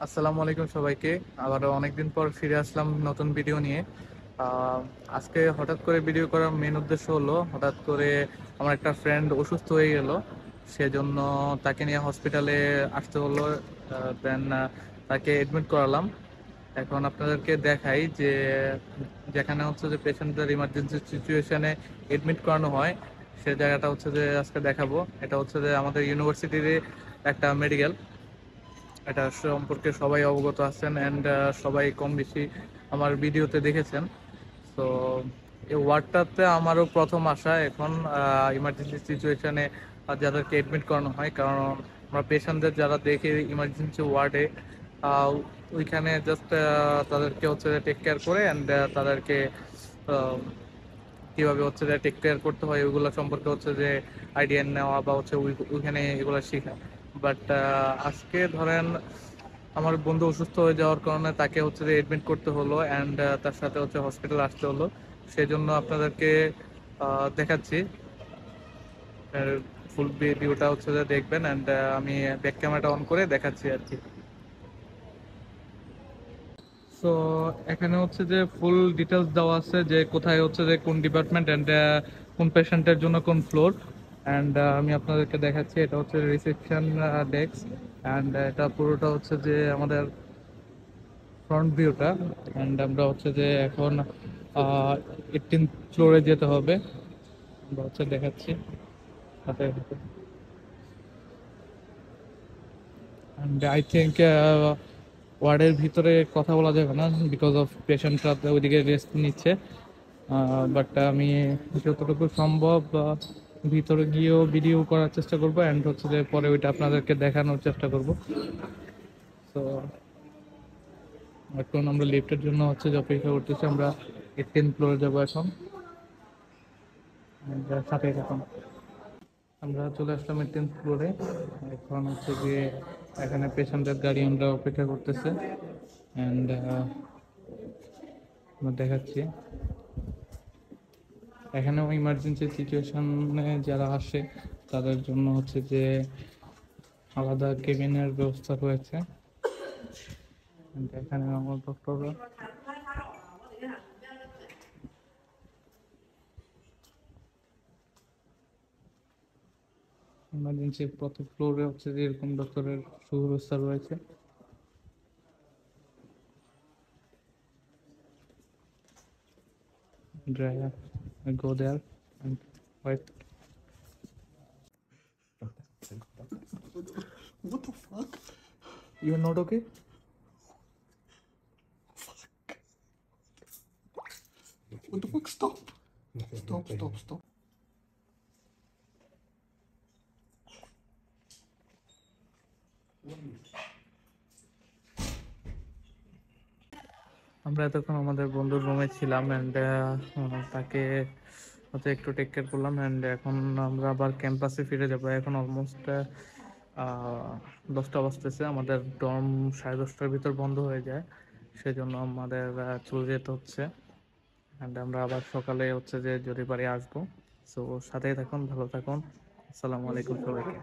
আসসালামু আলাইকুম সবাইকে। আবারও অনেকদিন পর ফিরে আসলাম নতুন ভিডিও নিয়ে। আহ, আজকে হঠাৎ করে ভিডিও করার মেন উদ্দেশ্য হলো, হঠাৎ করে আমার একটা ফ্রেন্ড অসুস্থ হয়ে গেল। সেজন্য তাকে নিয়ে হসপিটালে আসতে হলো। দেন তাকে এডমিট করালাম। এখন আপনাদেরকে দেখাই যে যেখানে হচ্ছে যে পেশেন্টদের ইমার্জেন্সি সিচুয়েশনে এডমিট করানো হয়, সে জায়গাটা হচ্ছে যে আজকে দেখাবো। এটা হচ্ছে যে আমাদের ইউনিভার্সিটির একটা মেডিকেল। এটা সম্পর্কে সবাই অবগত আছেন অ্যান্ড সবাই কম বেশি আমার ভিডিওতে দেখেছেন। তো এই ওয়ার্ডটাতে আমারও প্রথম আসা এখন ইমার্জেন্সি সিচুয়েশনে যাদেরকে এডমিট করানো হয়, কারণ আমরা পেশেন্টদের যারা দেখি ইমার্জেন্সি ওয়ার্ডে, ওইখানে জাস্ট তাদেরকে হচ্ছে টেক কেয়ার করে অ্যান্ড তাদেরকে আহ, কিভাবে হচ্ছে যে টেক কেয়ার করতে হয় ওইগুলো সম্পর্কে হচ্ছে যে আইডিয়া নেওয়া বা হচ্ছে ওইখানে এগুলো শেখা। বাট আজকে ধরেন আমার বন্ধু অসুস্থ হয়ে যাওয়ার কারণে তাকে হচ্ছে যে এডমিট করতে হলো অ্যান্ড তার সাথে হচ্ছে হসপিটাল আসতে হলো। সেই জন্য আপনাদেরকে দেখাচ্ছি। ফুল ভিডিওটা হচ্ছে যে দেখবেন অ্যান্ড আমি ব্যাক ক্যামেরাটা অন করে দেখাচ্ছি আর কি। সো এখানে হচ্ছে যে ফুল ডিটেলস দেওয়া আছে যে কোথায় হচ্ছে যে কোন ডিপার্টমেন্ট অ্যান্ড কোন পেশেন্টের জন্য কোন ফ্লোর। অ্যান্ড আমি আপনাদেরকে দেখাচ্ছি, এটা হচ্ছে রিসেপশন ডেস্ক অ্যান্ড এটা পুরোটা হচ্ছে যে আমাদের ফ্রন্ট ভিউটা। অ্যান্ড আমরা হচ্ছে যে এখন 18 ফ্লোরে যেতে হবে। আমরা হচ্ছে দেখাচ্ছি সাথে সাথে। অ্যান্ড আই থিঙ্ক ওয়ার্ডের ভিতরে কথা বলা যাবে না, বিকজ অফ পেশেন্টরা ওইদিকে রেস্ট নিচ্ছে। বাট আমি যতটুকু সম্ভব ভিতরে গিয়েও ভিডিও করার চেষ্টা করবো অ্যান্ড হচ্ছে যে পরে ওইটা আপনাদেরকে দেখানোর চেষ্টা করব। তো এখন আমরা লিফটের জন্য হচ্ছে যে অপেক্ষা করতেছি। আমরা 18 ফ্লোরে যাবো এখন। And, সাথে এখন আমরা চলে আসলাম 18 ফ্লোরে। এখন হচ্ছে গিয়ে এখানে পেশেন্টের গাড়ি আমরা অপেক্ষা করতেছে অ্যান্ড আমরা দেখাচ্ছি এখানেও ইমার্জেন্সি সিচুয়েশনে যারা আসে তাদের জন্য হচ্ছে যে আলাদা কেবিনের ব্যবস্থা রয়েছে। And এখানে আমার ডক্টররা ইমার্জেন্সি প্রতি ফ্লোরে হচ্ছে যে এরকম ডক্টরের সুব্যবস্থা রয়েছে। Driver, I go there and wait. What the fuck? You are not okay? What the fuck? Stop. Stop. আমরা এতক্ষণ আমাদের বন্ধুর রুমে ছিলাম অ্যান্ড তাকে হচ্ছে একটু টেক কেয়ার করলাম অ্যান্ড এখন আমরা আবার ক্যাম্পাসে ফিরে যাবো। এখন অলমোস্ট 10টা বাজতেছে। আমাদের ডর্ম 10:30টার ভিতর বন্ধ হয়ে যায়, সেজন্য আমাদের চলে যেতে হচ্ছে। অ্যান্ড আমরা আবার সকালে হচ্ছে যে যদি পারি আসবো। সো সাথেই থাকুন, ভালো থাকুন। আসসালামু আলাইকুম সবাইকে।